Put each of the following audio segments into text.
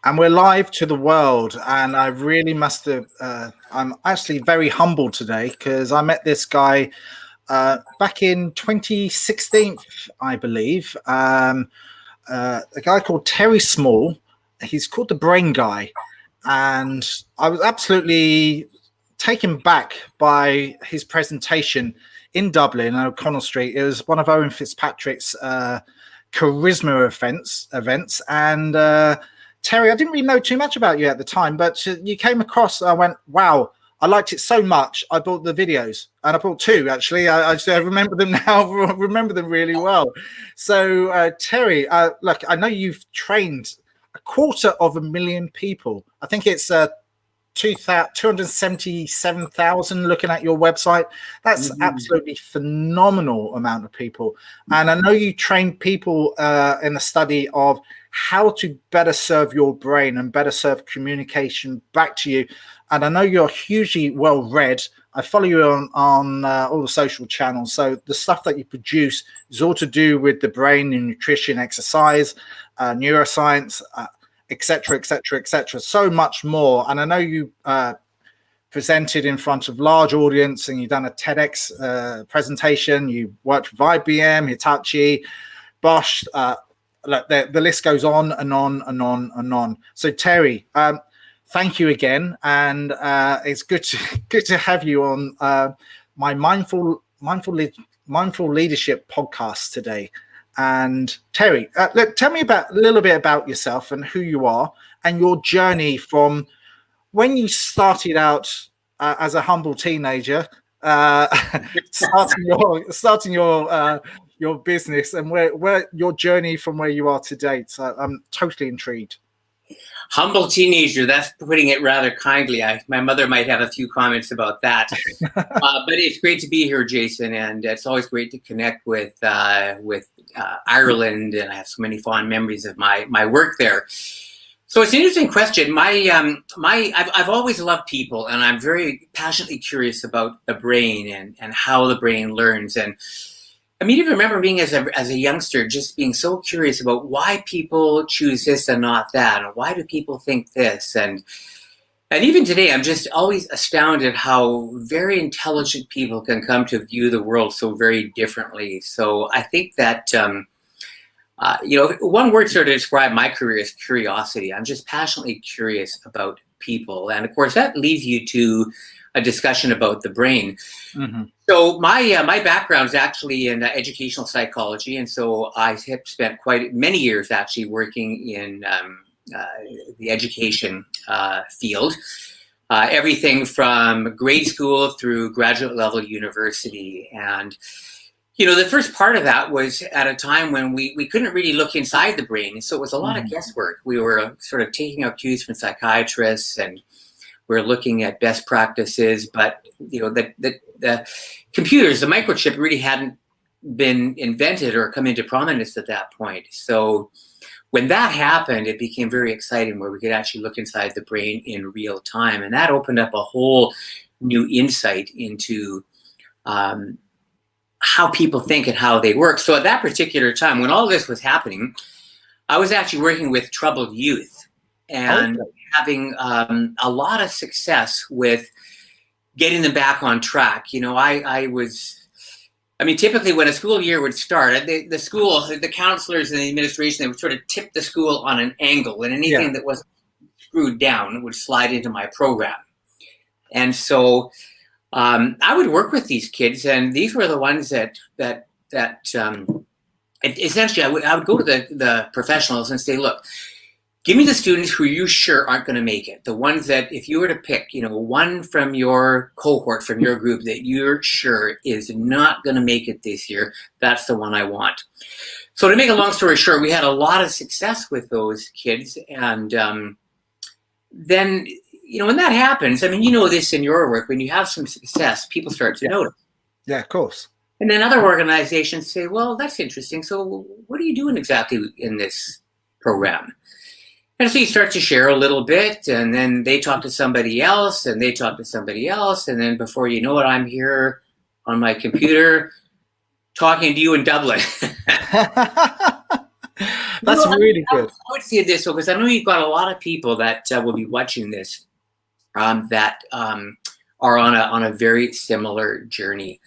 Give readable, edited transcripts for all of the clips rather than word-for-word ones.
And we're live to the world. And I really must have, I'm actually very humbled today because I met this guy back in 2016, I believe. A guy called Terry Small. He's called the Brain Guy. And I was absolutely taken back by his presentation in Dublin on O'Connell Street. It was one of Owen Fitzpatrick's charisma events. And Terry, I didn't really know too much about you at the time, but you came across, I went, wow, I liked it so much. I bought the videos, and I bought two, actually. I remember them now, remember them really well. So, Terry, look, I know you've trained 250,000 people. I think it's 277,000 looking at your website. That's absolutely phenomenal amount of people. And I know you train people in the study of how to better serve your brain and better serve communication back to you. And I know you're hugely well read. I follow you on all the social channels. So the stuff that you produce is all to do with the brain and nutrition, exercise, neuroscience, etc., etc., etc. So much more. And I know you presented in front of large audience, and you've done a TEDx presentation. You worked with IBM, Hitachi, Bosch. Look, the list goes on and on and on and on. So Terry, thank you again, and it's good to have you on my mindful leadership podcast today. And Terry, look, tell me a little bit about yourself and who you are and your journey from when you started out as a humble teenager, starting your business, and where your journey from where you are today. So I'm totally intrigued. Humble teenager, that's putting it rather kindly. My mother might have a few comments about that. But it's great to be here, Jason, and it's always great to connect with Ireland, and I have so many fond memories of my work there. So it's an interesting question. I've always loved people, and I'm very passionately curious about the brain and how the brain learns. And I mean, even remember being as a youngster, just being so curious about why people choose this and not that, and why do people think this, and even today, I'm just always astounded how very intelligent people can come to view the world so very differently. So I think that one word sort of describe my career is curiosity. I'm just passionately curious about people, and of course that leads you to a discussion about the brain. Mm-hmm. So my background is actually in educational psychology, and so I have spent quite many years actually working in the education field, everything from grade school through graduate level university. And the first part of that was at a time when we couldn't really look inside the brain, so it was a lot of guesswork. We were sort of taking our cues from psychiatrists, and we're looking at best practices, but the computers, the microchip, really hadn't been invented or come into prominence at that point. So when that happened, it became very exciting, where we could actually look inside the brain in real time, and that opened up a whole new insight into how people think and how they work. So at that particular time, when all this was happening, I was actually working with troubled youth and having a lot of success with getting them back on track. Typically when a school year would start, the counselors and the administration, they would sort of tip the school on an angle, and anything that wasn't screwed down would slide into my program. And so I would work with these kids, and these were the ones that essentially I would go to the professionals and say, look, give me the students who you sure aren't going to make it. The ones that, if you were to pick, one from your cohort, from your group that you're sure is not going to make it this year, that's the one I want. So to make a long story short, we had a lot of success with those kids. And then, when that happens, this in your work, when you have some success, people start to notice. Yeah, of course. And then other organizations say, well, that's interesting. So what are you doing exactly in this program? And so you start to share a little bit, and then they talk to somebody else, and they talk to somebody else, and then before you know it, I'm here on my computer talking to you in Dublin. That's really good. I would say this, because I know you've got a lot of people that will be watching this that are on a very similar journey.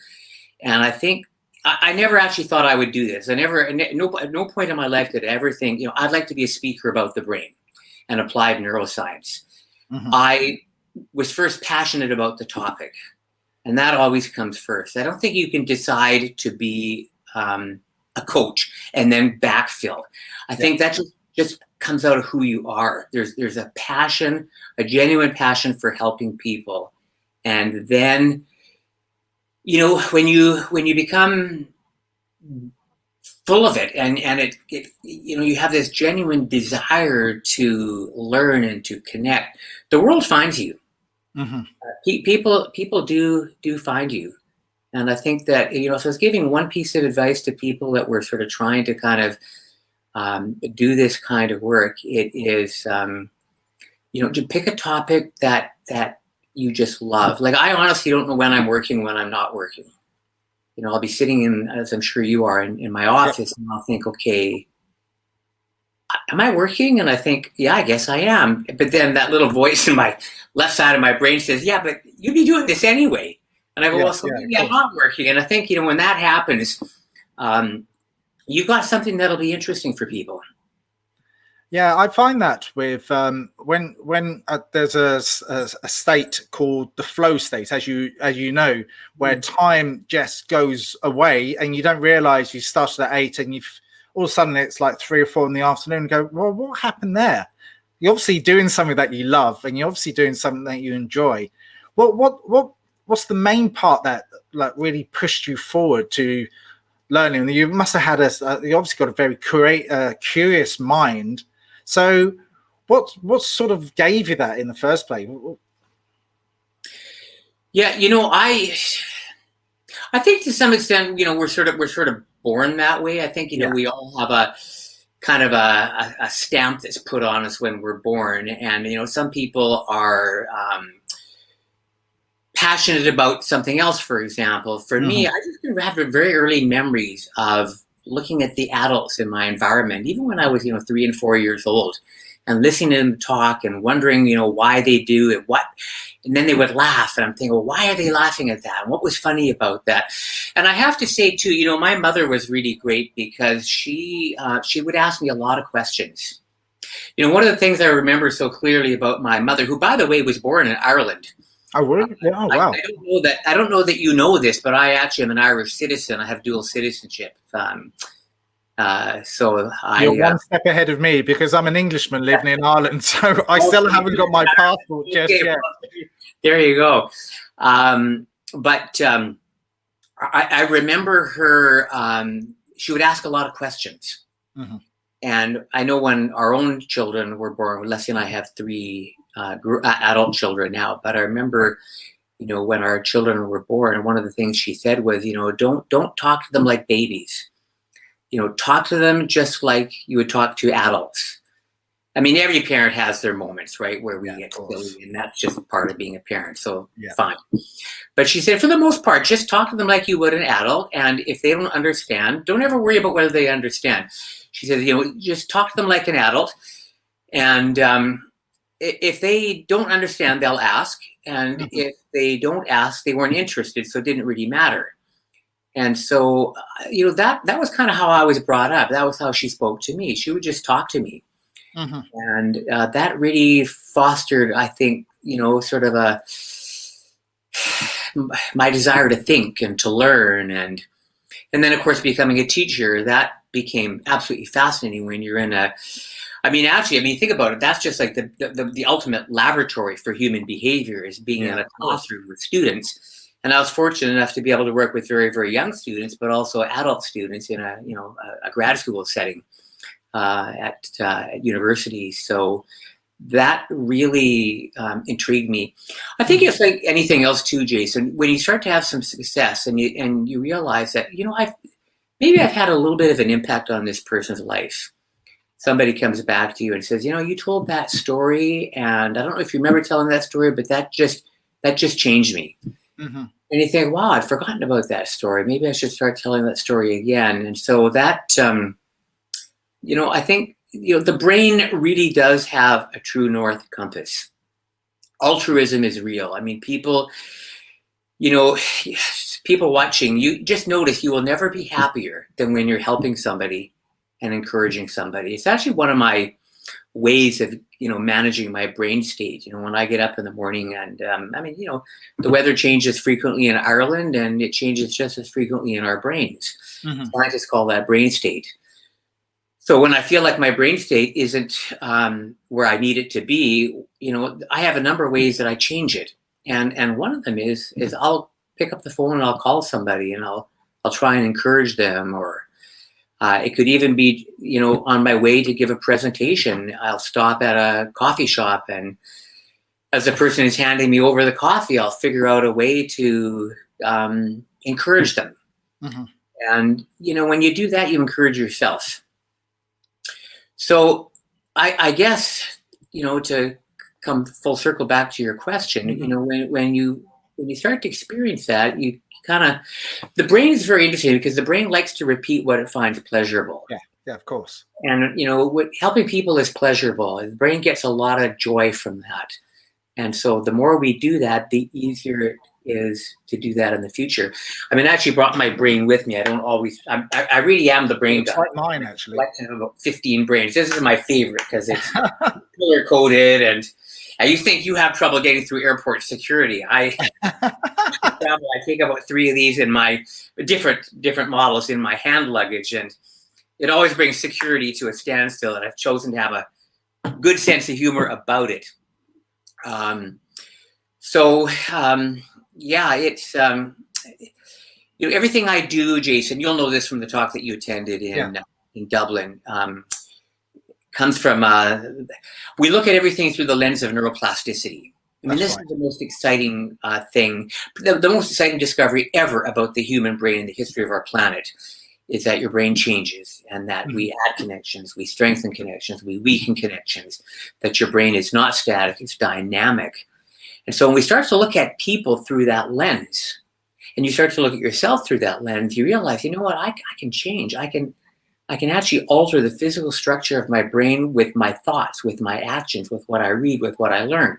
And I think I never actually thought I would do this. At no point in my life did I ever think, I'd like to be a speaker about the brain and applied neuroscience. I was first passionate about the topic, and that always comes first. I don't think you can decide to be a coach and then backfill. I think that just comes out of who you are. There's a passion, a genuine passion for helping people, and then when you become full of it, and it you have this genuine desire to learn and to connect, the world finds you. People do find you. And I think that, if I was giving one piece of advice to people that were sort of trying to kind of do this kind of work, it is, to pick a topic that you just love. Like, I honestly don't know when I'm working, when I'm not working. I'll be sitting in, as I'm sure you are, in my office, and I'll think, okay, am I working? And I think, yeah, I guess I am. But then that little voice in my left side of my brain says, yeah, but you'd be doing this anyway. And I go, well, so maybe I'm not working. And I think, when that happens, you've got something that'll be interesting for people. Yeah, I find that with when there's a state called the flow state, as you know, where time just goes away and you don't realize you started at 8 and you've all of a sudden it's like 3 or 4 in the afternoon and go, well, what happened there? You're obviously doing something that you love, and you're obviously doing something that you enjoy. What's the main part that like really pushed you forward to learning? You must have had you obviously got a very curious mind. So what sort of gave you that in the first place? Yeah, I think to some extent, we're sort of born that way. I think, we all have a kind of a stamp that's put on us when we're born. And, some people are passionate about something else, for example. For me, I just have very early memories of looking at the adults in my environment, even when I was, 3 and 4 years old, and listening to them talk and wondering, why they do it, and then they would laugh, and I'm thinking, well, why are they laughing at that? And what was funny about that? And I have to say too, my mother was really great, because she would ask me a lot of questions. One of the things I remember so clearly about my mother, who, by the way, was born in Ireland. Oh, really? Oh, wow. I don't know that you know this, but I actually am an Irish citizen. I have dual citizenship. So you're one step ahead of me, because I'm an Englishman living in Ireland, so I still haven't got my passport just yet. There you go. But I remember her. She would ask a lot of questions, and I know when our own children were born. Leslie and I have 3 adult children now, but I remember, when our children were born, one of the things she said was, don't talk to them like babies. Talk to them just like you would talk to adults. I mean, every parent has their moments, right, where we get silly, and that's just part of being a parent. So fine. But she said, for the most part, just talk to them like you would an adult, and if they don't understand, don't ever worry about whether they understand. She said, just talk to them like an adult, and if they don't understand, they'll ask, and if they don't ask, they weren't interested, so it didn't really matter. And so, that was kind of how I was brought up. That was how she spoke to me. She would just talk to me. And that really fostered, I think, sort of my desire to think and to learn. And then, of course, becoming a teacher, that became absolutely fascinating when you're in think about it. That's just like the ultimate laboratory for human behavior, is being in a classroom with students. And I was fortunate enough to be able to work with very, very young students, but also adult students in a grad school setting at university. So that really intrigued me. I think it's like anything else too, Jason. When you start to have some success and you realize that I've had a little bit of an impact on this person's life. Somebody comes back to you and says, you told that story, and I don't know if you remember telling that story, but that just changed me. And you think, wow, I've forgotten about that story. Maybe I should start telling that story again. And so that I think, the brain really does have a true north compass. Altruism is real. I mean, people, people watching, you just notice you will never be happier than when you're helping somebody and encouraging somebody. It's actually one of my ways of, managing my brain state. When I get up in the morning and, the weather changes frequently in Ireland, and it changes just as frequently in our brains. Mm-hmm. Scientists call that brain state. So when I feel like my brain state isn't where I need it to be, I have a number of ways that I change it. And one of them is I'll pick up the phone and I'll call somebody and I'll try and encourage them. Or it could even be, on my way to give a presentation, I'll stop at a coffee shop, and as the person is handing me over the coffee, I'll figure out a way to encourage them. Mm-hmm. And, when you do that, you encourage yourself. So I guess, to come full circle back to your question, mm-hmm. when you start to experience that, you the brain is very interesting, because the brain likes to repeat what it finds pleasurable. Yeah, of course. And, what helping people is pleasurable. The brain gets a lot of joy from that. And so the more we do that, the easier it is to do that in the future. I mean, I actually brought my brain with me. I don't always, I really am the brain guy. It's like mine, actually. I have about 15 brains. This is my favorite because it's color coded, and you think you have trouble getting through airport security. I take about 3 of these in my different models in my hand luggage, and it always brings security to a standstill. And I've chosen to have a good sense of humor about it. It's everything I do, Jason. You'll know this from the talk that you attended in Dublin. Comes from we look at everything through the lens of neuroplasticity. I mean, this is the most exciting thing, the most exciting discovery ever about the human brain in the history of our planet, is that your brain changes, and that we add connections, we strengthen connections, we weaken connections, that your brain is not static, it's dynamic. And so when we start to look at people through that lens, and you start to look at yourself through that lens, you realize, I can change. I can actually alter the physical structure of my brain with my thoughts, with my actions, with what I read, with what I learn.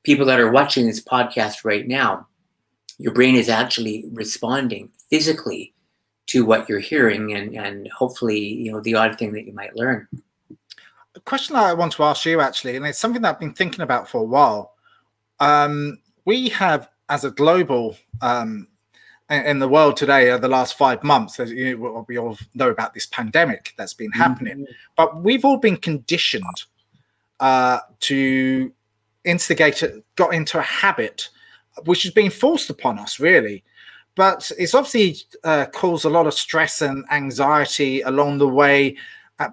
People that are watching this podcast right now, your brain is actually responding physically to what you're hearing, and hopefully, the odd thing that you might learn. A question I want to ask you, actually, and it's something that I've been thinking about for a while. We have, as a global, in the world today, the last 5 months, we all know about this pandemic that's been happening, but we've all been conditioned to got into a habit which is being forced upon us, really. But it's obviously caused a lot of stress and anxiety along the way,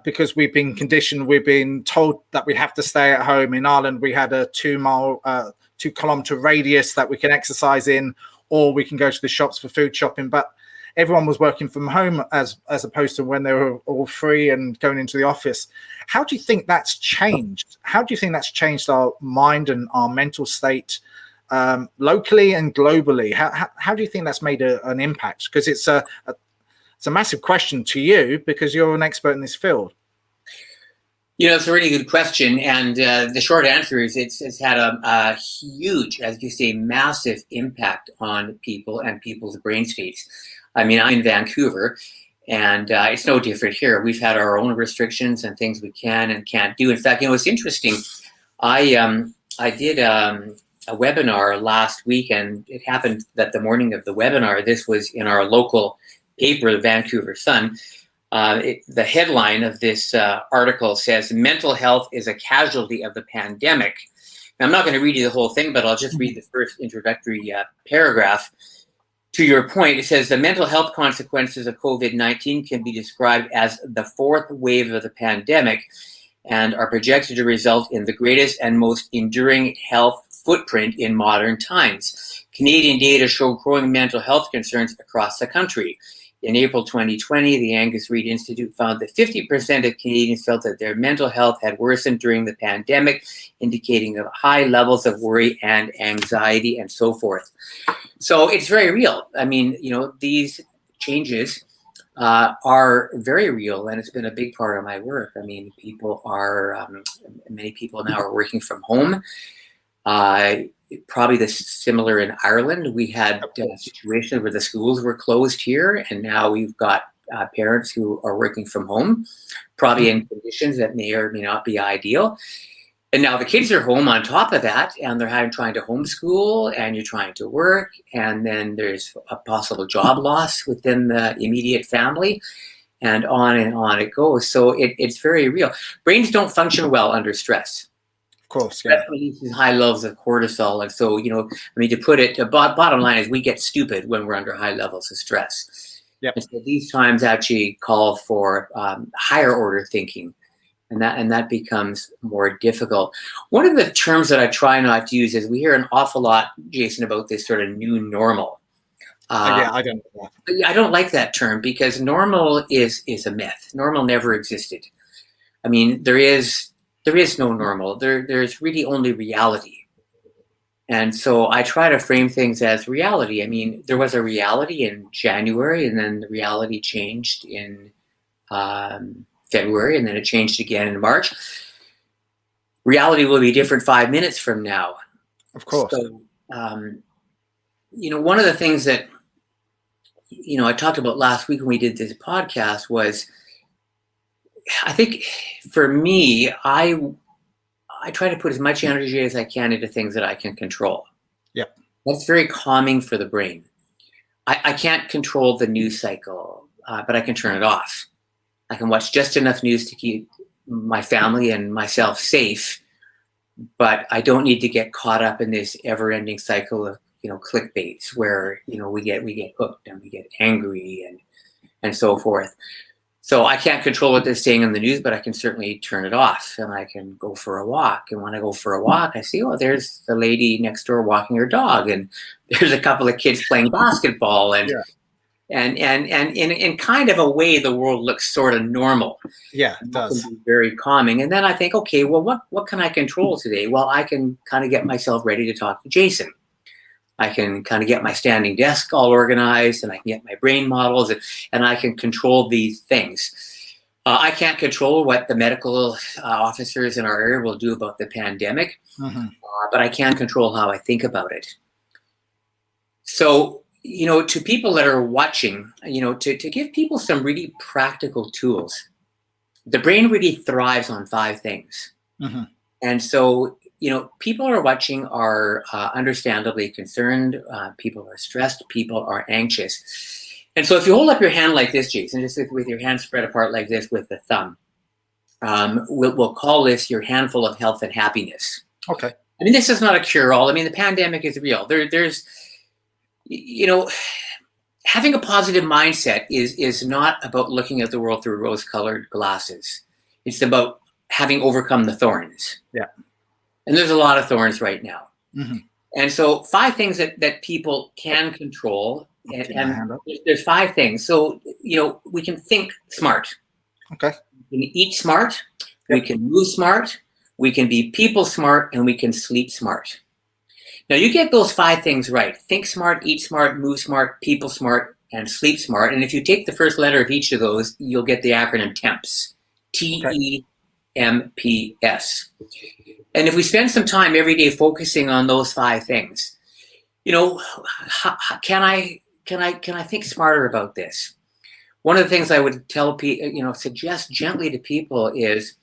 because we've been conditioned. We've been told that we have to stay at home. In Ireland, we had a 2-kilometer radius that we can exercise in, or we can go to the shops for food shopping. But everyone was working from home as opposed to when they were all free and going into the office. How do you think that's changed? How do you think that's changed our mind and our mental state, locally and globally? How do you think that's made an impact? Because it's a massive question to you, because you're an expert in this field. It's a really good question, and the short answer is it's had a huge, as you say, massive impact on people and people's brain states. I mean, I'm in Vancouver, and it's no different here. We've had our own restrictions and things we can and can't do. In fact, it's interesting. I did a webinar last week, and it happened that the morning of the webinar, this was in our local paper, the Vancouver Sun. The headline of this article says, "Mental health is a casualty of the pandemic." Now, I'm not going to read you the whole thing, but I'll just read the first introductory paragraph. To your point, it says, "The mental health consequences of COVID-19 can be described as the fourth wave of the pandemic and are projected to result in the greatest and most enduring health footprint in modern times. Canadian data show growing mental health concerns across the country. In April 2020, the Angus Reid Institute found that 50% of Canadians felt that their mental health had worsened during the pandemic, indicating high levels of worry and anxiety and so forth." So it's very real. I mean, these changes are very real, and it's been a big part of my work. I mean, many people now are working from home. Probably similar in Ireland. We had a situation where the schools were closed here, and now we've got parents who are working from home, probably in conditions that may or may not be ideal. And now the kids are home on top of that, and they're trying to homeschool, and you're trying to work, and then there's a possible job loss within the immediate family, and on it goes. So it's very real. Brains don't function well under stress. Of course, yeah. That releases high levels of cortisol, and so to put it, the bottom line is we get stupid when we're under high levels of stress. Yep. And so these times actually call for higher order thinking. And that becomes more difficult. One of the terms that I try not to use is we hear an awful lot, Jason, about this sort of new normal. Yeah, I don't know that. I don't like that term because normal is a myth. Normal never existed. I mean, there is no normal. There's really only reality. And so I try to frame things as reality. I mean, there was a reality in January, and then the reality changed in February, and then it changed again in March. Reality will be different 5 minutes from now. Of course. So, one of the things that, I talked about last week when we did this podcast was, I think for me, I try to put as much energy as I can into things that I can control. Yep. That's very calming for the brain. I can't control the news cycle, but I can turn it off. I can watch just enough news to keep my family and myself safe, but I don't need to get caught up in this ever-ending cycle of clickbaits where we get hooked and we get angry and so forth. So I can't control what they're saying in the news, but I can certainly turn it off, and I can go for a walk. And when I go for a walk, I see, there's the lady next door walking her dog, and there's a couple of kids playing basketball, and yeah. And in kind of a way, the world looks sort of normal. Yeah, it does. Can be very calming. And then I think, okay, well, what can I control today? Well, I can kind of get myself ready to talk to Jason. I can kind of get my standing desk all organized, and I can get my brain models, and I can control these things. I can't control what the medical officers in our area will do about the pandemic, but I can control how I think about it. So, to people that are watching, to give people some really practical tools. The brain really thrives on 5 things. And so, people are watching are understandably concerned. People are stressed. People are anxious. And so if you hold up your hand like this, Jason, just with your hand spread apart like this with the thumb, we'll call this your handful of health and happiness. Okay. I mean, this is not a cure-all. I mean, the pandemic is real. There's having a positive mindset is not about looking at the world through rose-colored glasses. It's about having overcome the thorns. Yeah. And there's a lot of thorns right now. And so 5 things that people can control. And there's 5 things. So, we can think smart. Okay. We can eat smart. Yep. We can move smart. We can be people smart, and we can sleep smart. Now, you get those 5 things right. Think smart, eat smart, move smart, people smart, and sleep smart. And if you take the first letter of each of those, you'll get the acronym TEMPS. TEMPS. And if we spend some time every day focusing on those 5 things, can I think smarter about this? One of the things I would tell people, suggest gently to people is,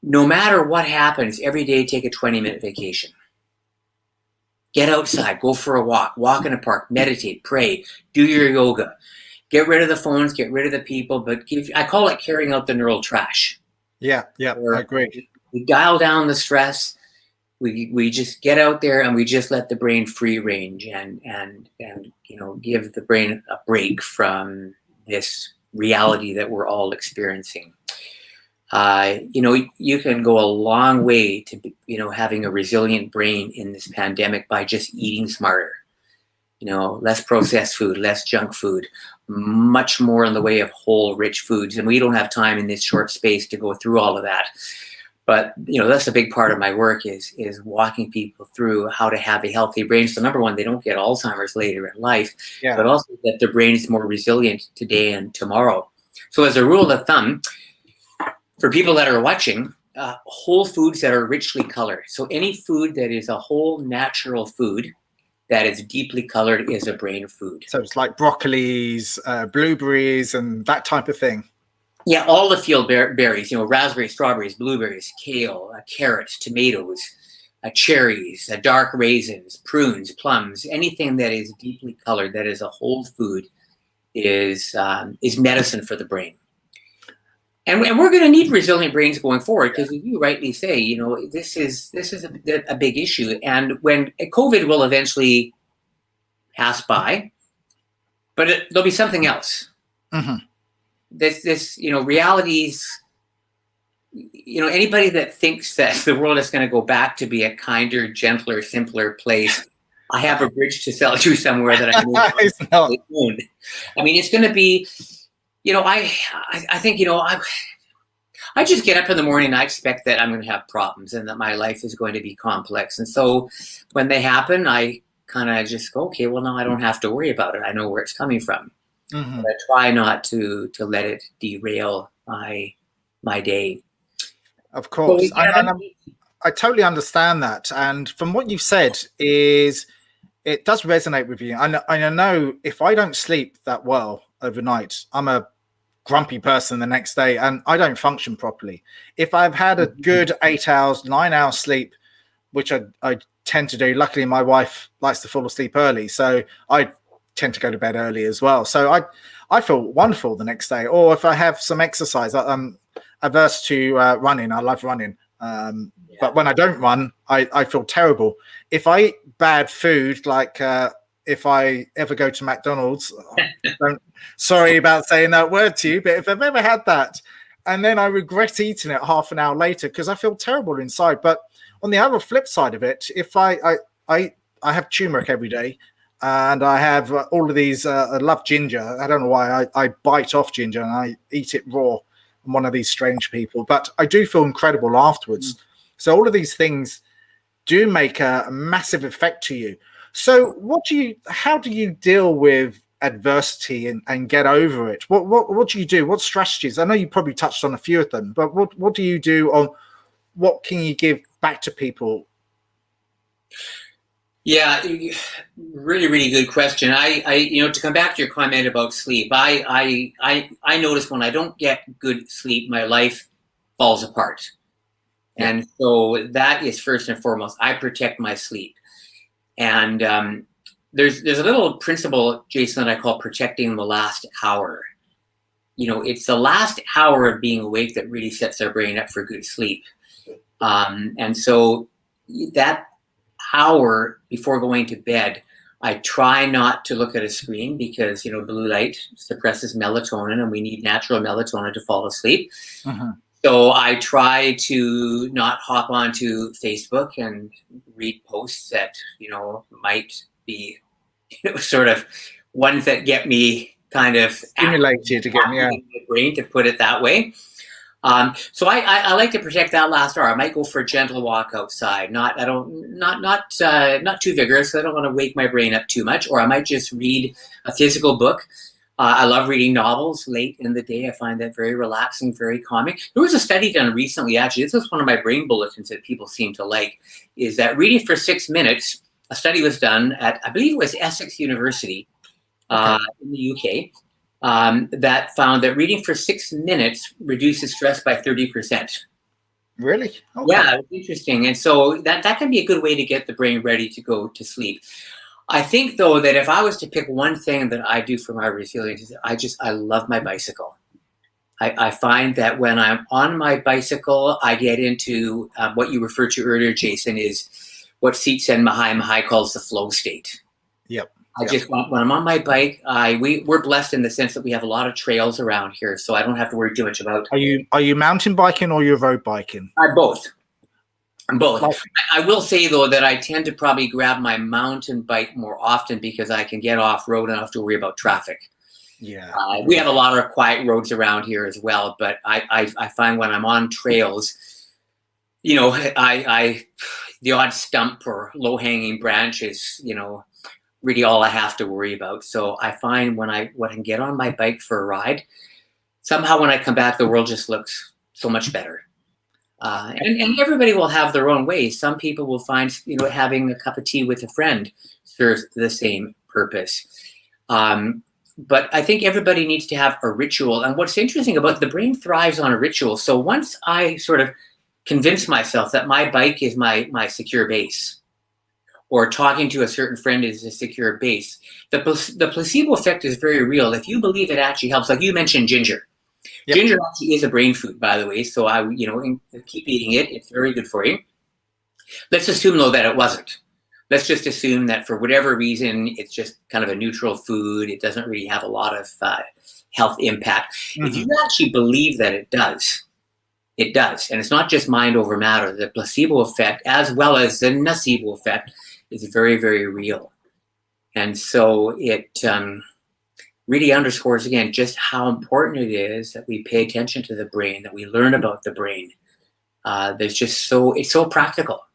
no matter what happens, every day take a 20-minute vacation. Get outside, go for a walk in a park, meditate, pray, do your yoga, get rid of the phones, get rid of the people, but I call it carrying out the neural trash. Yeah, I agree. We dial down the stress. We just get out there and we just let the brain free range and give the brain a break from this reality that we're all experiencing. You can go a long way to, having a resilient brain in this pandemic by just eating smarter. Less processed food, less junk food, much more in the way of whole, rich foods. And we don't have time in this short space to go through all of that. But that's a big part of my work is walking people through how to have a healthy brain. So number one, they don't get Alzheimer's later in life, but also that their brain is more resilient today and tomorrow. So as a rule of thumb, for people that are watching, whole foods that are richly colored. So any food that is a whole natural food that is deeply colored is a brain food. So it's like broccolis, blueberries, and that type of thing. Yeah, all the field berries, raspberries, strawberries, blueberries, kale, carrots, tomatoes, cherries, dark raisins, prunes, plums, anything that is deeply colored, that is a whole food, is medicine for the brain. And we're going to need resilient brains going forward, because as you rightly say, this is a big issue. And when COVID will eventually pass by, but there'll be something else. Mm-hmm. This realities, anybody that thinks that the world is going to go back to be a kinder, gentler, simpler place, I have a bridge to sell you somewhere that I know. I mean, it's going to be, I think, I just get up in the morning and I expect that I'm going to have problems and that my life is going to be complex. And so when they happen, I kind of just go, okay, well, no, I don't have to worry about it. I know where it's coming from. Mm-hmm. But I try not to let it derail my day. Of course. So, I totally understand that. And from what you've said, it does resonate with you. And I know if I don't sleep that well overnight, I'm a grumpy person the next day and I don't function properly. If I've had a good 8 hours, 9 hours sleep, which I tend to do, luckily my wife likes to fall asleep early, so I tend to go to bed early as well. So I feel wonderful the next day. Or if I have some exercise, I'm averse to running. I love running. But when I don't run, I feel terrible. If I eat bad food, like if I ever go to McDonald's, sorry about saying that word to you, but if I've ever had that, and then I regret eating it half an hour later because I feel terrible inside. But on the other flip side of it, if I have turmeric every day, and I have all of these, I love ginger. I don't know why I bite off ginger and I eat it raw. I'm one of these strange people, but I do feel incredible afterwards. So all of these things do make a massive effect to you. So how do you deal with adversity and get over it? What do you do? What strategies? I know you probably touched on a few of them, but what do you do, on what can you give back to people? Yeah, really, really good question. I to come back to your comment about sleep, I notice when I don't get good sleep, my life falls apart. Yeah. And so that is first and foremost. I protect my sleep. And there's a little principle, Jason, that I call protecting the last hour. It's the last hour of being awake that really sets our brain up for good sleep. And so that hour before going to bed, I try not to look at a screen because, blue light suppresses melatonin and we need natural melatonin to fall asleep. Uh-huh. So I try to not hop onto Facebook and read posts that, might be sort of ones that get me kind of stimulated to get me out. My brain, to put it that way. So I like to protect that last hour. I might go for a gentle walk outside, not too vigorous. I don't want to wake my brain up too much, or I might just read a physical book. I love reading novels late in the day. I find that very relaxing, very calming. There was a study done recently, actually. This was one of my brain bulletins that people seem to like, is that reading for 6 minutes, a study was done at, I believe it was Essex University in the UK, that found that reading for 6 minutes reduces stress by 30%. Really? Okay. Yeah, it's interesting. And so that can be a good way to get the brain ready to go to sleep. I think, though, that if I was to pick one thing that I do for my resilience, I love my bicycle. I find that when I'm on my bicycle, I get into what you referred to earlier, Jason, is what Csikszentmihalyi Mahai calls the flow state. Yep. When I'm on my bike, we're blessed in the sense that we have a lot of trails around here, so I don't have to worry too much about. Are you mountain biking or you're road biking? Both. I will say, though, that I tend to probably grab my mountain bike more often because I can get off road and I don't have to worry about traffic. Yeah. We have a lot of quiet roads around here as well, but I find when I'm on trails, you know, the odd stump or low hanging branch is, you know, really all I have to worry about. So I find when I can get on my bike for a ride, somehow when I come back, the world just looks so much better. And everybody will have their own ways. Some people will find, you know, having a cup of tea with a friend serves the same purpose. But I think everybody needs to have a ritual. And what's interesting about the brain thrives on a ritual. So once I sort of convince myself that my bike is my secure base, or talking to a certain friend is a secure base, the placebo effect is very real. If you believe it actually helps, like you mentioned ginger. Yep. Ginger actually is a brain food, by the way. So I, you know, keep eating it. It's very good for you. Let's assume though that it wasn't. Let's just assume that for whatever reason, it's just kind of a neutral food. It doesn't really have a lot of health impact. Mm-hmm. If you actually believe that it does, it does. And it's not just mind over matter. The placebo effect, as well as the nocebo effect, is very, very real. And so it really underscores, again, just how important it is that we pay attention to the brain, that we learn about the brain. It's so practical.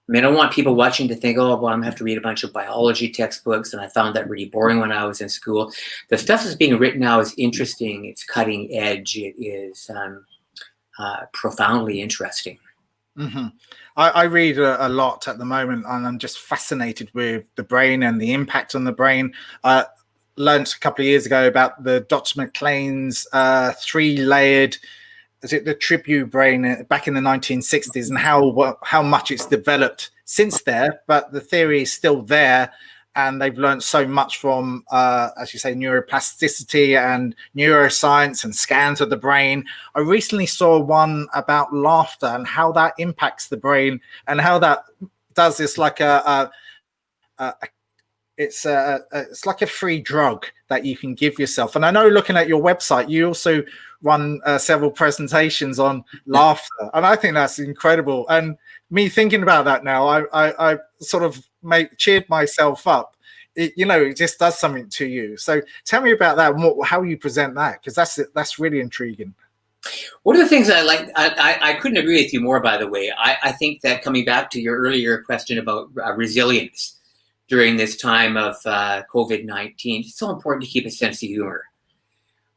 I mean, I don't want people watching to think, oh, well, I'm going to have to read a bunch of biology textbooks, and I found that really boring when I was in school. The stuff that's being written now is interesting. It's cutting edge. It is profoundly interesting. Mm-hmm. I read a lot at the moment, and I'm just fascinated with the brain and the impact on the brain. Learned a couple of years ago about the Dr. McLean's 3-layered, is it the tribute brain back in the 1960s, and how much it's developed since there, but the theory is still there. And they've learned so much from, as you say, neuroplasticity and neuroscience and scans of the brain. I recently saw one about laughter and how that impacts the brain, and how that does this like it's like a free drug that you can give yourself. And I know, looking at your website, you also run several presentations on laughter, and I think that's incredible. And me thinking about that now, I sort of cheered myself up. It just does something to you. So tell me about that and how you present that, because that's really intriguing. One of the things I like, I couldn't agree with you more, by the way. I think that, coming back to your earlier question about resilience during this time of COVID-19, it's so important to keep a sense of humor.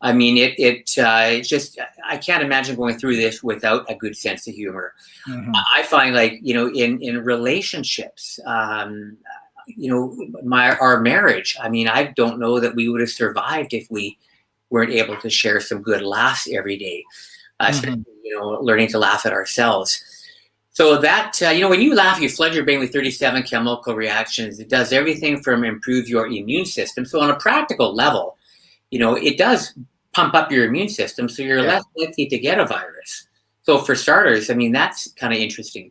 I mean, it's just, I can't imagine going through this without a good sense of humor. Mm-hmm. I find, like, in relationships, our marriage, I mean, I don't know that we would have survived if we weren't able to share some good laughs every day, especially, learning to laugh at ourselves. So that, when you laugh, you flood your brain with 37 chemical reactions. It does everything from improve your immune system. So on a practical level, it does pump up your immune system, so you're less likely to get a virus. So for starters, I mean, that's kind of interesting.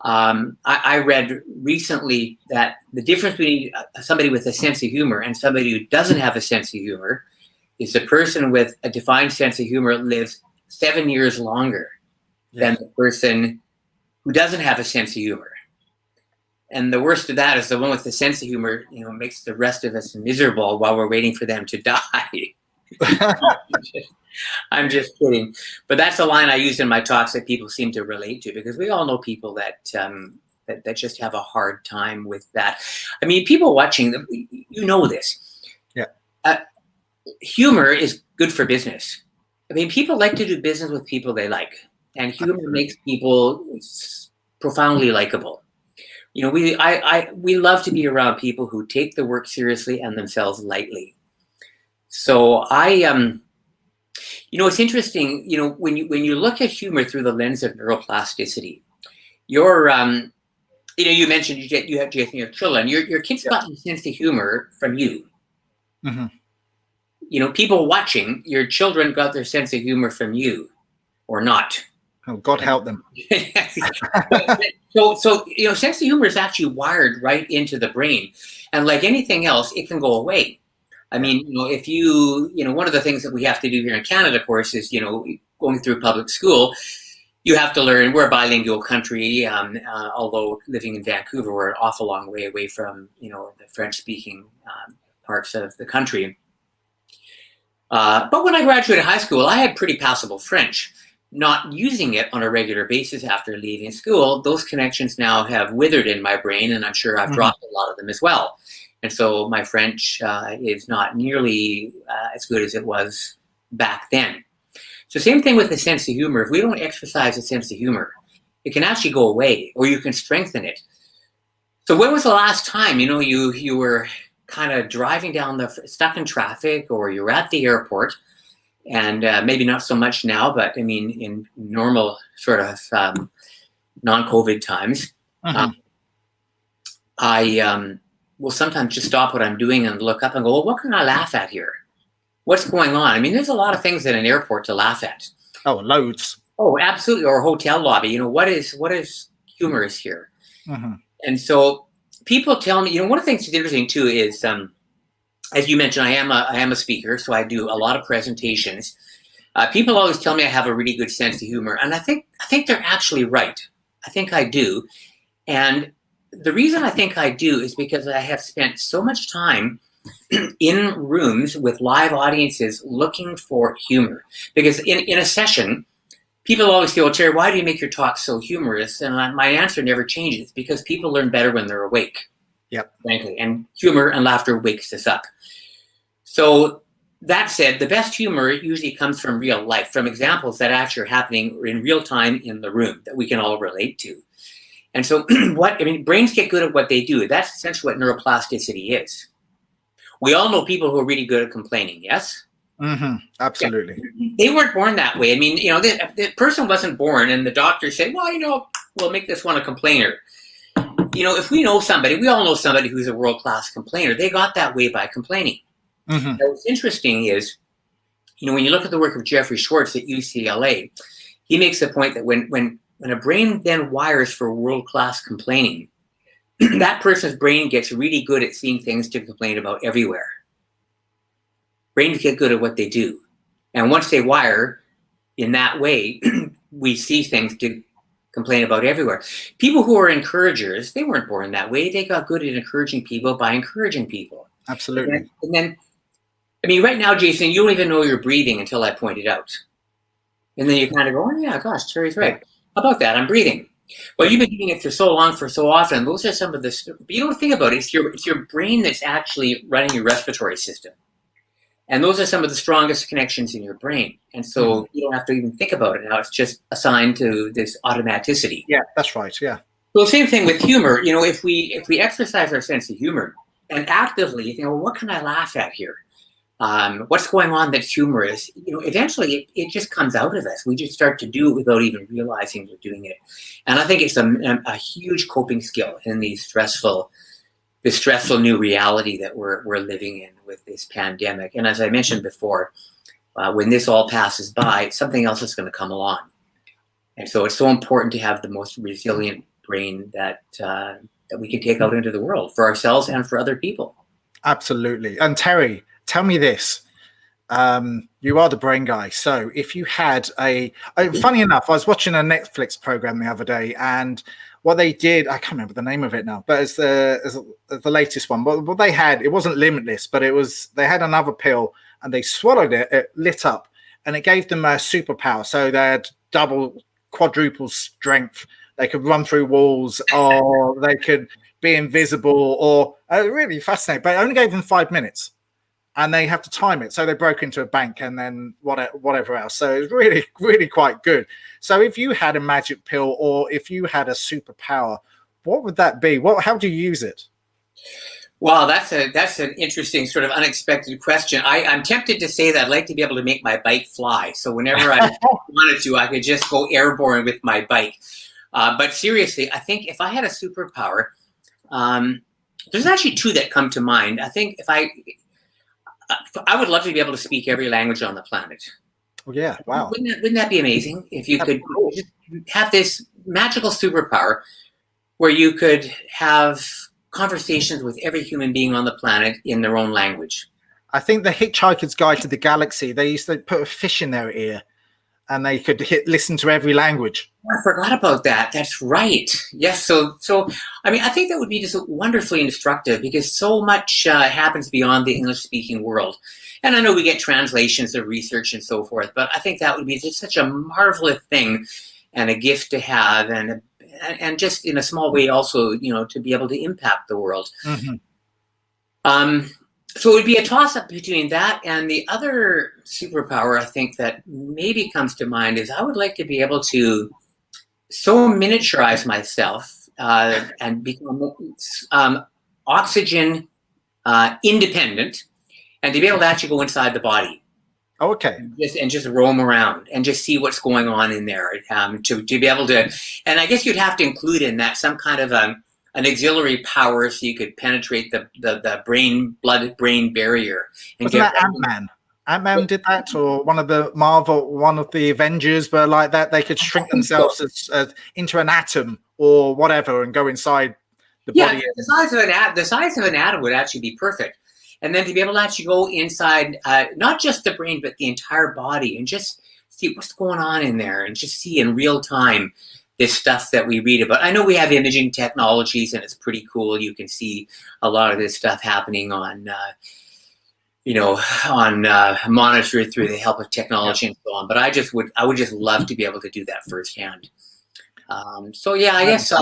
I read recently that the difference between somebody with a sense of humor and somebody who doesn't have a sense of humor is the person with a defined sense of humor lives 7 years longer than the person who doesn't have a sense of humor. And the worst of that is the one with the sense of humor, makes the rest of us miserable while we're waiting for them to die. I'm just kidding. But that's a line I use in my talks that people seem to relate to, because we all know people that just have a hard time with that. I mean, people watching them, this. Yeah. Humor is good for business. I mean, people like to do business with people they like, and humor makes people profoundly likable. We love to be around people who take the work seriously and themselves lightly. So it's interesting, when you look at humor through the lens of neuroplasticity, you mentioned you have children. Your kids got a sense of humor from you. Mm-hmm. People watching, your children got their sense of humor from you, or not. Oh, God help them. So sense of humor is actually wired right into the brain, and like anything else, it can go away. I mean, if one of the things that we have to do here in Canada, of course, is, going through public school, you have to learn. We're a bilingual country, although living in Vancouver, we're an awful long way away from, the French-speaking parts of the country. But when I graduated high school, I had pretty passable French. not using it on a regular basis after leaving school, those connections now have withered in my brain, and I'm sure I've dropped a lot of them as well. And so my French is not nearly as good as it was back then. So same thing with the sense of humor. If we don't exercise a sense of humor, it can actually go away, or you can strengthen it. So when was the last time, you were kind of driving down stuck in traffic, or you were at the airport, and maybe not so much now, but I mean, in normal sort of non-COVID times, I will sometimes just stop what I'm doing and look up and go, well, what can I laugh at here? What's going on? I mean, there's a lot of things at an airport to laugh at. Oh, loads. Oh, absolutely. Or a hotel lobby. What is humorous here? And so people tell me, one of the things that's interesting too is, as you mentioned, I am a speaker, so I do a lot of presentations. People always tell me I have a really good sense of humor, and I think they're actually right. I think I do, and the reason I think I do is because I have spent so much time in rooms with live audiences looking for humor. Because in a session, people always say, "Well, Terry, why do you make your talk so humorous?" And my answer never changes, because people learn better when they're awake. Yep. Frankly, and humor and laughter wakes us up. So that said, the best humor usually comes from real life, from examples that actually are happening in real time in the room that we can all relate to. And so brains get good at what they do. That's essentially what neuroplasticity is. We all know people who are really good at complaining, yes? Absolutely. Yeah. They weren't born that way. I mean, the person wasn't born and the doctor said, well, we'll make this one a complainer. If we know somebody, we all know somebody who's a world-class complainer. They got that way by complaining. Now, what's interesting is, when you look at the work of Jeffrey Schwartz at UCLA, he makes the point that when a brain then wires for world-class complaining, that person's brain gets really good at seeing things to complain about everywhere. Brains get good at what they do. And once they wire in that way, we see things to complain about everywhere. People who are encouragers, they weren't born that way. They got good at encouraging people by encouraging people. Absolutely. And then, right now, Jason, you don't even know you're breathing until I point it out. And then you kind of go, oh, yeah, gosh, Terry's right. How about that? I'm breathing. Well, you've been doing it for so long, for so often. Those are some of the, but you don't think about it. It's your brain that's actually running your respiratory system. And those are some of the strongest connections in your brain. And so you don't have to even think about it now. It's just assigned to this automaticity. Yeah, that's right. Yeah. So same thing with humor. If we exercise our sense of humor and actively think, well, what can I laugh at here? What's going on that's humorous? Eventually it just comes out of us. We just start to do it without even realizing we're doing it. And I think it's a huge coping skill in the stressful new reality that we're living in with this pandemic. And as I mentioned before, when this all passes by, something else is going to come along. And so it's so important to have the most resilient brain that we can take out into the world for ourselves and for other people. Absolutely. And Terry, tell me this. You are the brain guy. So if you had funny enough, I was watching a Netflix program the other day, and what they did, I can't remember the name of it now, but it's the latest one. But what they had, it wasn't limitless, but they had another pill and they swallowed it, it lit up, and it gave them a superpower. So they had quadruple strength. They could run through walls, or they could be invisible, or really fascinating. But it only gave them 5 minutes. And they have to time it. So they broke into a bank and then whatever else. So it's really, really quite good. So if you had a magic pill, or if you had a superpower, what would that be? How do you use it? Well, that's an interesting sort of unexpected question. I'm tempted to say that I'd like to be able to make my bike fly. So whenever I wanted to, I could just go airborne with my bike. But seriously, I think if I had a superpower, there's actually two that come to mind. I think I would love to be able to speak every language on the planet. Oh, yeah. Wow. Wouldn't that be amazing if you could just have this magical superpower where you could have conversations with every human being on the planet in their own language? I think the Hitchhiker's Guide to the Galaxy, they used to put a fish in their ear, and they could listen to every language. I forgot about that. That's right. Yes. So I mean, I think that would be just wonderfully instructive, because so much happens beyond the English-speaking world. And I know we get translations of research and so forth, but I think that would be just such a marvelous thing and a gift to have, and just in a small way also, to be able to impact the world. So it would be a toss-up between that and the other superpower I think that maybe comes to mind is I would like to be able to so miniaturize myself and become oxygen independent, and to be able to actually go inside the body. Okay. And just roam around and just see what's going on in there. To be able to, and I guess you'd have to include in that some kind of an auxiliary power, so you could penetrate the blood-brain barrier. And wasn't that Ant-Man? Ant-Man did that, or one of the Avengers were like that. They could shrink themselves as into an atom or whatever and go inside the body. The size of an atom would actually be perfect. And then to be able to actually go inside, not just the brain, but the entire body, and just see what's going on in there, and just see in real time this stuff that we read about. I know we have imaging technologies, and it's pretty cool. You can see a lot of this stuff happening on, monitored through the help of technology and so on. But I would just love to be able to do that firsthand. I guess.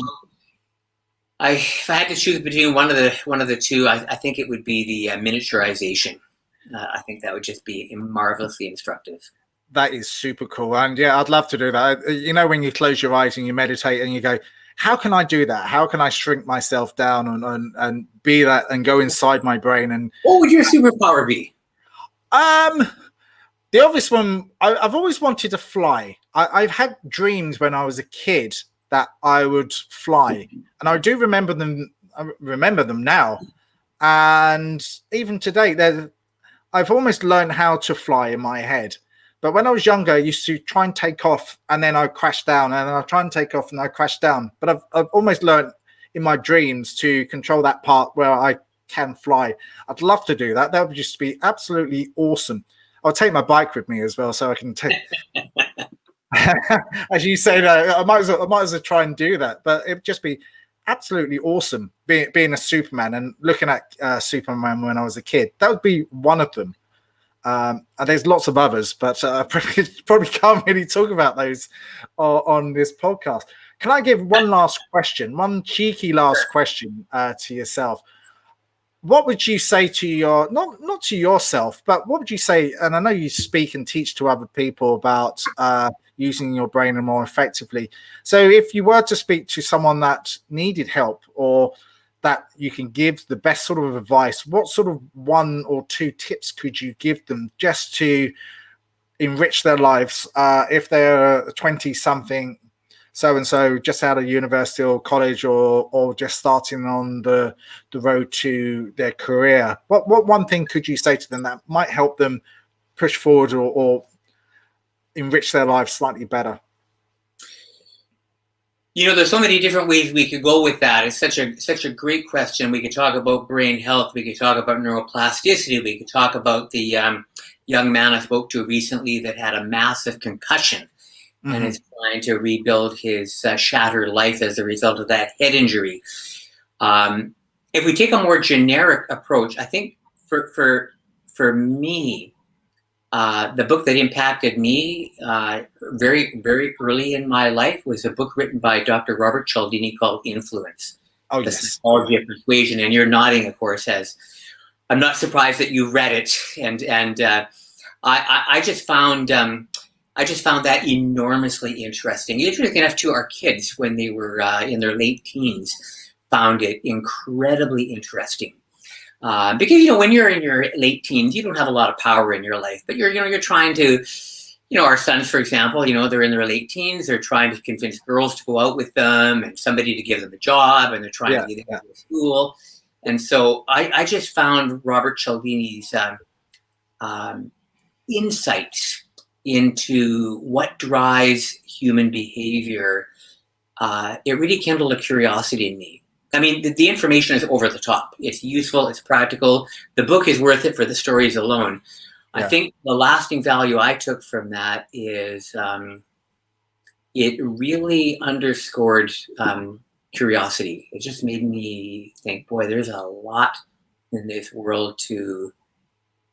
If I had to choose between one of the two, I think it would be the miniaturization. I think that would just be marvelously instructive. That is super cool, and yeah, I'd love to do that. When you close your eyes and you meditate and you go, how can I do that? How can I shrink myself down and be that and go inside my brain? And what would your superpower be? The obvious one, I've always wanted to fly. I've had dreams when I was a kid that I would fly, and I do remember them. I remember them now, and even today, I've almost learned how to fly in my head. But when I was younger, I used to try and take off, and then I crash down, and then I try and take off, and I crash down. But I've almost learned in my dreams to control that part where I can fly. I'd love to do that. That would just be absolutely awesome. I'll take my bike with me as well, so I can take. As you say, I might as well try and do that. But it'd just be absolutely awesome being a Superman and looking at Superman when I was a kid. That would be one of them. And there's lots of others, but I probably can't really talk about those on this podcast. Can I give one last question, one cheeky last question to yourself? What would you say to your not to yourself, but what would you say? And I know you speak and teach to other people about using your brain more effectively. So if you were to speak to someone that needed help, or that you can give the best sort of advice, what sort of 1 or 2 tips could you give them just to enrich their lives if they're 20-something, so-and-so, just out of university or college, or just starting on the road to their career? What one thing could you say to them that might help them push forward or enrich their lives slightly better? There's so many different ways we could go with that. It's such a great question. We could talk about brain health. We could talk about neuroplasticity. We could talk about the young man I spoke to recently that had a massive concussion and is trying to rebuild his shattered life as a result of that head injury. If we take a more generic approach, I think for me, the book that impacted me very, very early in my life was a book written by Dr. Robert Cialdini called Influence, The Psychology of Persuasion. And you're nodding, of course, as I'm not surprised that you read it. And I just found that enormously interesting. Interesting enough, too, our kids, when they were in their late teens, found it incredibly interesting. Because when you're in your late teens, you don't have a lot of power in your life, but you're trying to, our sons, for example, they're in their late teens, they're trying to convince girls to go out with them and somebody to give them a job, and they're trying to get into school. And so I just found Robert Cialdini's insights into what drives human behavior. It really kindled a curiosity in me. I mean, the information is over the top. It's useful. It's practical. The book is worth it for the stories alone. I think the lasting value I took from that is it really underscored curiosity. It just made me think, boy, there's a lot in this world to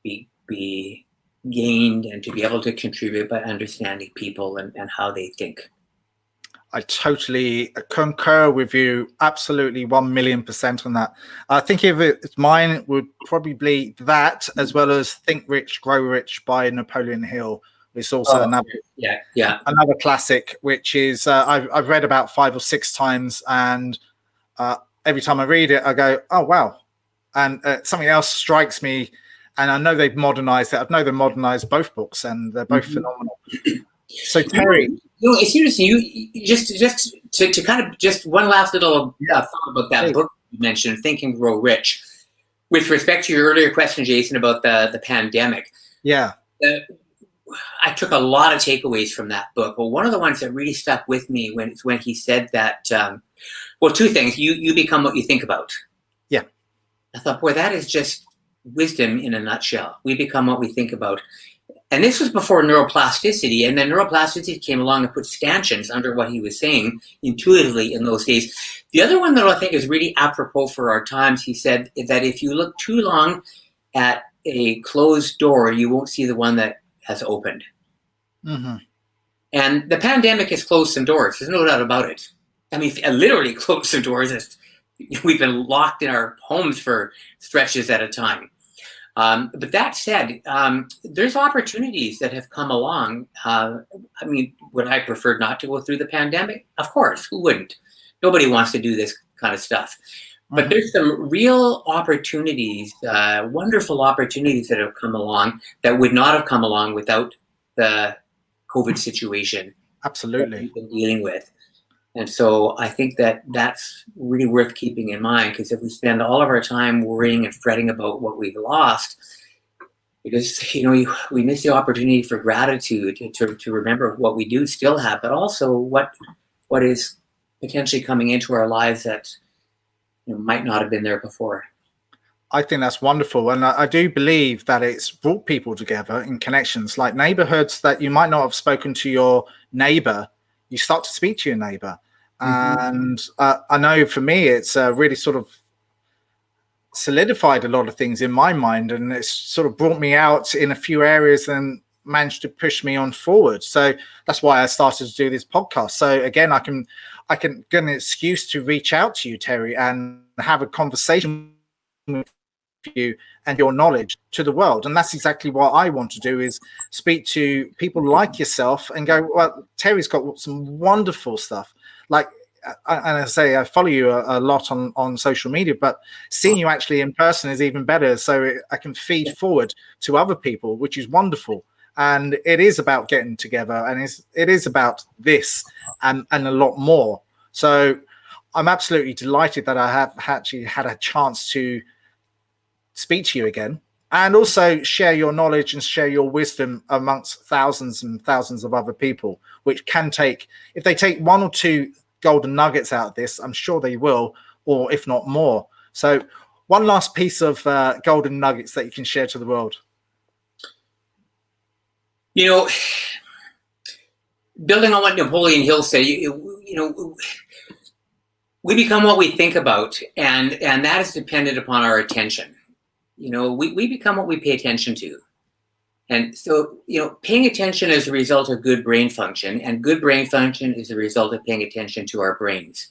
be gained and to be able to contribute by understanding people and how they think. I totally concur with you. Absolutely 1,000,000% on that. I think if it's mine, it would probably be that, as well as Think Rich, Grow Rich by Napoleon Hill. It's also another classic, which is I've read about 5 or 6 times, and every time I read it, I go, oh, wow. And something else strikes me, and I know they've modernized it. I know they've modernized both books, and they're both phenomenal. So Terry, it's interesting. You just to kind of just one last little thought about that book you mentioned, Think and Grow Rich. With respect to your earlier question, Jason, about the pandemic, I took a lot of takeaways from that book. But one of the ones that really stuck with me when he said that, well, 2 things: you become what you think about. Yeah, I thought, boy, that is just wisdom in a nutshell. We become what we think about. And this was before neuroplasticity, and then neuroplasticity came along and put stanchions under what he was saying intuitively in those days. The other one that I think is really apropos for our times, he said that if you look too long at a closed door, you won't see the one that has opened. And the pandemic has closed some doors. There's no doubt about it. I mean, literally closed some doors. We've been locked in our homes for stretches at a time. But that said, there's opportunities that have come along. I mean, would I prefer not to go through the pandemic? Of course, who wouldn't? Nobody wants to do this kind of stuff. But there's some real opportunities, wonderful opportunities that have come along that would not have come along without the COVID situation. Absolutely. That we've been dealing with. And so I think that that's really worth keeping in mind, because if we spend all of our time worrying and fretting about what we've lost, because we miss the opportunity for gratitude to remember what we do still have, but also what is potentially coming into our lives that might not have been there before. I think that's wonderful. And I do believe that it's brought people together in connections, like neighborhoods that you might not have spoken to your neighbor. You start to speak to your neighbor. And I know for me, it's really sort of solidified a lot of things in my mind, and it's sort of brought me out in a few areas and managed to push me on forward. So that's why I started to do this podcast. So again, I can get an excuse to reach out to you, Terry, and have a conversation with you and your knowledge to the world. And that's exactly what I want to do, is speak to people like yourself and go, well, Terry's got some wonderful stuff. Like, and I say I follow you a lot on social media, but seeing you actually in person is even better. So I can feed forward to other people, which is wonderful. And it is about getting together, and it is about this and a lot more. So I'm absolutely delighted that I have actually had a chance to speak to you again, and also share your knowledge and share your wisdom amongst thousands and thousands of other people, which can take, if they take 1 or 2 golden nuggets out of this, I'm sure they will, or if not more. So one last piece of golden nuggets that you can share to the world. Building on what Napoleon Hill said, we become what we think about, and that is dependent upon our attention. We become what we pay attention to. And so, paying attention is a result of good brain function, and good brain function is a result of paying attention to our brains.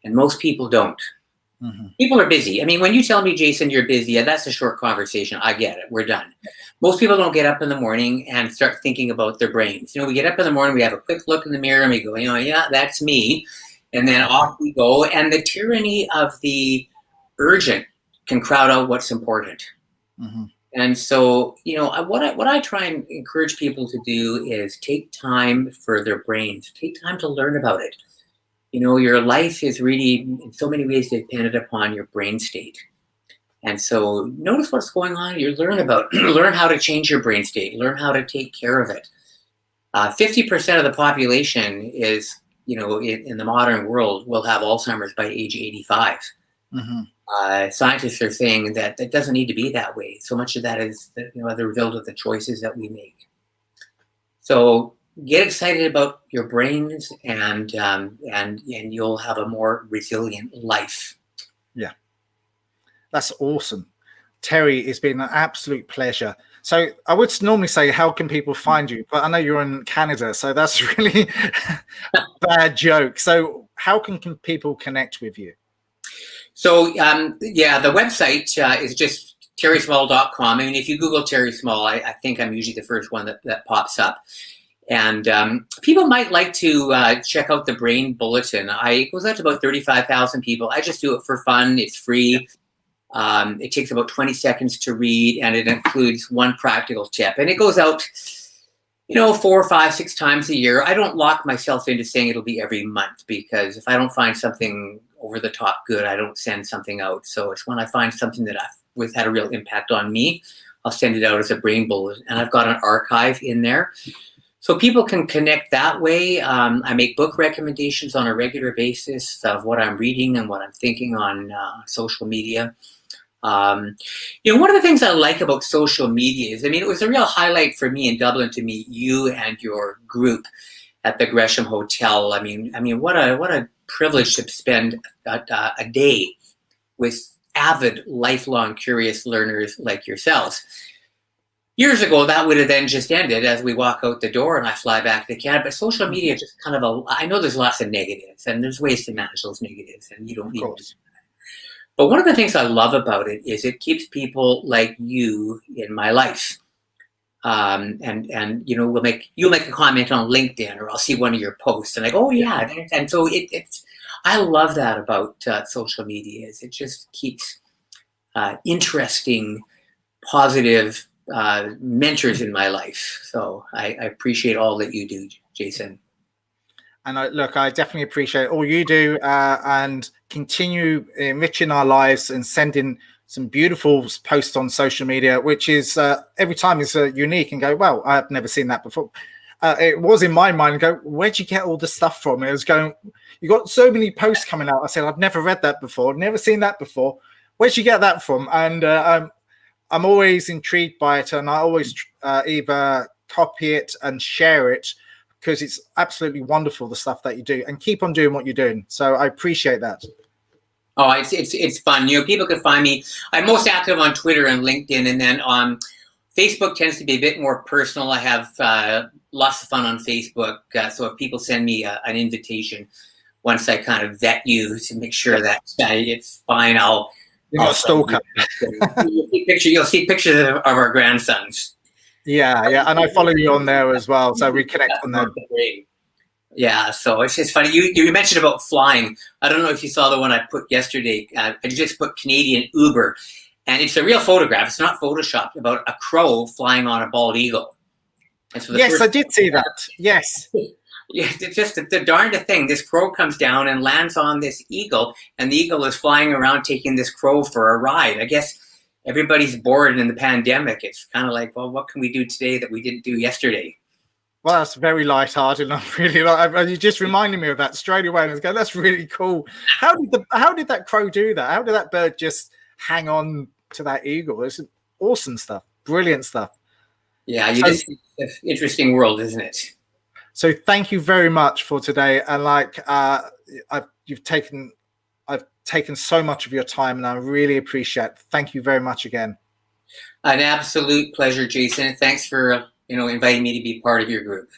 And most people don't. People are busy. I mean, when you tell me, Jason, you're busy, that's a short conversation. I get it. We're done. Most people don't get up in the morning and start thinking about their brains. We get up in the morning, we have a quick look in the mirror, and we go, yeah, that's me. And then off we go. And the tyranny of the urgent can crowd out what's important. And so, what I try and encourage people to do is take time for their brains, take time to learn about it. Your life is really, in so many ways, dependent upon your brain state. And so notice what's going on. You learn how to change your brain state, learn how to take care of it. 50% of the population is, in the modern world, will have Alzheimer's by age 85. Scientists are saying that it doesn't need to be that way. So much of that is, the result of the choices that we make. So get excited about your brains, and you'll have a more resilient life. Yeah, that's awesome. Terry, it's been an absolute pleasure. So I would normally say, how can people find you? But I know you're in Canada, so that's really a bad joke. So how can people connect with you? So yeah, the website is just terrysmall.com. I mean, if you Google Terry Small, I think I'm usually the first one that pops up. And people might like to check out the Brain Bulletin. It goes out to about 35,000 people. I just do it for fun. It's free. It takes about 20 seconds to read, and it includes one practical tip. And it goes out, 4, 5, 6 times a year. I don't lock myself into saying it'll be every month, because if I don't find something over the top good, I don't send something out. So it's when I find something that had a real impact on me, I'll send it out as a Brain Bulletin. And I've got an archive in there, so people can connect that way. I make book recommendations on a regular basis of what I'm reading and what I'm thinking on social media. One of the things I like about social media is, it was a real highlight for me in Dublin to meet you and your group at the Gresham Hotel. I mean, what a privilege to spend a day with avid, lifelong, curious learners like yourselves. Years ago, that would have then just ended as we walk out the door and I fly back to Canada. But social media just I know there's lots of negatives, and there's ways to manage those negatives, and you don't need to. But one of the things I love about it is it keeps people like you in my life. And you'll make a comment on LinkedIn, or I'll see one of your posts and I go, oh yeah. And so I love that about social media, is it just keeps interesting, positive mentors in my life. So I appreciate all that you do, Jason. And I definitely appreciate all you do, and continue enriching our lives and sending some beautiful posts on social media, which is every time is unique, and go, well, I've never seen that before. It was in my mind, go, where'd you get all this stuff from? It was going, you got so many posts coming out. I said, I've never read that before, never seen that before. Where'd you get that from? And I'm always intrigued by it, and I always either copy it and share it, because it's absolutely wonderful, the stuff that you do, and keep on doing what you're doing. So I appreciate that. Oh, it's fun. People can find me. I'm most active on Twitter and LinkedIn, and then on Facebook tends to be a bit more personal. I have lots of fun on Facebook. So if people send me an invitation, once I kind of vet you to make sure that it's fine, I'll stalker. You'll see pictures of our grandsons. Yeah, and I follow you on there as well, so we connect on there. Yeah, so it's just funny. You mentioned about flying. I don't know if you saw the one I put yesterday. I just put Canadian Uber, and it's a real photograph. It's not photoshopped, about a crow flying on a bald eagle. And so yes, I did see that. Yes. Yeah, it's just the darndest thing. This crow comes down and lands on this eagle, and the eagle is flying around taking this crow for a ride. I guess everybody's bored in the pandemic. It's kind of like, well, what can we do today that we didn't do yesterday? Well, that's very lighthearted. And I really like. You just reminded me of that straight away. And I was going, that's really cool. How did that crow do that? How did that bird just hang on to that eagle? It's awesome stuff. Brilliant stuff. Yeah, it's an interesting world, isn't it? So thank you very much for today. And I've taken so much of your time, and I really appreciate it. Thank you very much again. An absolute pleasure, Jason. Thanks for inviting me to be part of your group.